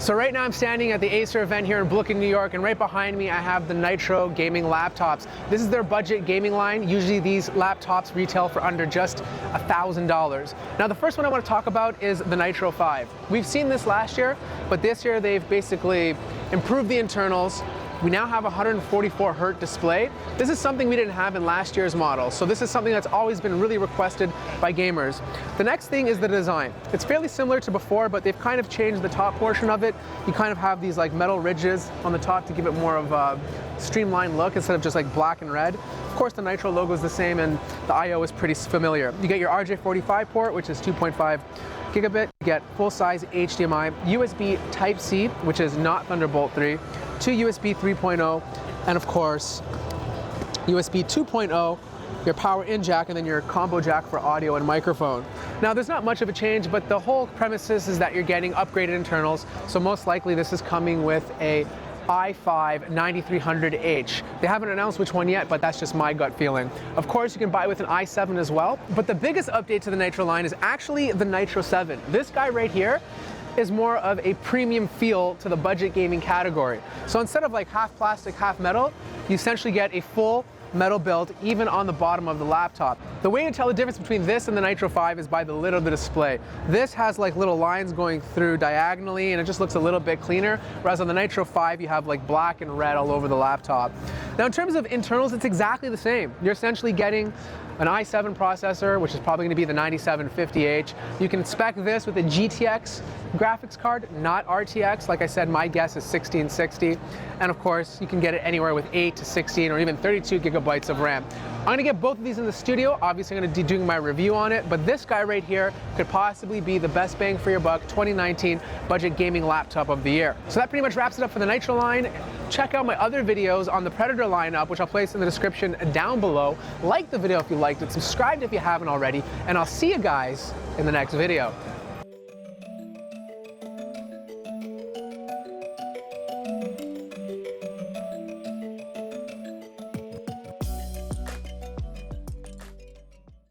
So right now I'm standing at the Acer event here in Brooklyn, New York, and right behind me I have the Nitro gaming laptops. This is their budget gaming line. Usually these laptops retail for under just $1,000. Now the first one I want to talk about is the Nitro 5. We've seen this last year, but this year they've basically improved the internals. We now have a 144 Hz display. This is something we didn't have in last year's model, so this is something that's always been really requested by gamers. The next thing is the design. It's fairly similar to before, but they've kind of changed the top portion of it. You kind of have these like metal ridges on the top to give it more of a streamlined look instead of just like black and red. Of course, the Nitro logo is the same and the I/O is pretty familiar. You get your RJ45 port, which is 2.5 gigabit. You get full-size HDMI, USB Type-C, which is not Thunderbolt 3, 2 USB 3.0, and of course, USB 2.0, your power in jack, and then your combo jack for audio and microphone. Now, there's not much of a change, but the whole premises is that you're getting upgraded internals, so most likely this is coming with a i5 9300H. They haven't announced which one yet, but that's just my gut feeling. Of course, you can buy with an i7 as well, but the biggest update to the Nitro line is actually the Nitro 7. This guy right here is more of a premium feel to the budget gaming category. So instead of like half plastic, half metal, you essentially get a full metal build even on the bottom of the laptop. The way to tell the difference between this and the Nitro 5 is by the lid of the display. This has like little lines going through diagonally and it just looks a little bit cleaner, whereas on the Nitro 5 you have like black and red all over the laptop. Now in terms of internals, it's exactly the same. You're essentially getting an i7 processor, which is probably going to be the 9750H. You can spec this with a GTX graphics card, not RTX. Like I said, my guess is 1660. And of course, you can get it anywhere with 8 to 16 or even 32 gigabytes of RAM. I'm going to get both of these in the studio. Obviously, I'm going to be doing my review on it, but this guy right here could possibly be the best bang for your buck 2019 budget gaming laptop of the year. So that pretty much wraps it up for the Nitro line. Check out my other videos on the Predator lineup, which I'll place in the description down below. Like the video if you liked it, subscribe if you haven't already, and I'll see you guys in the next video.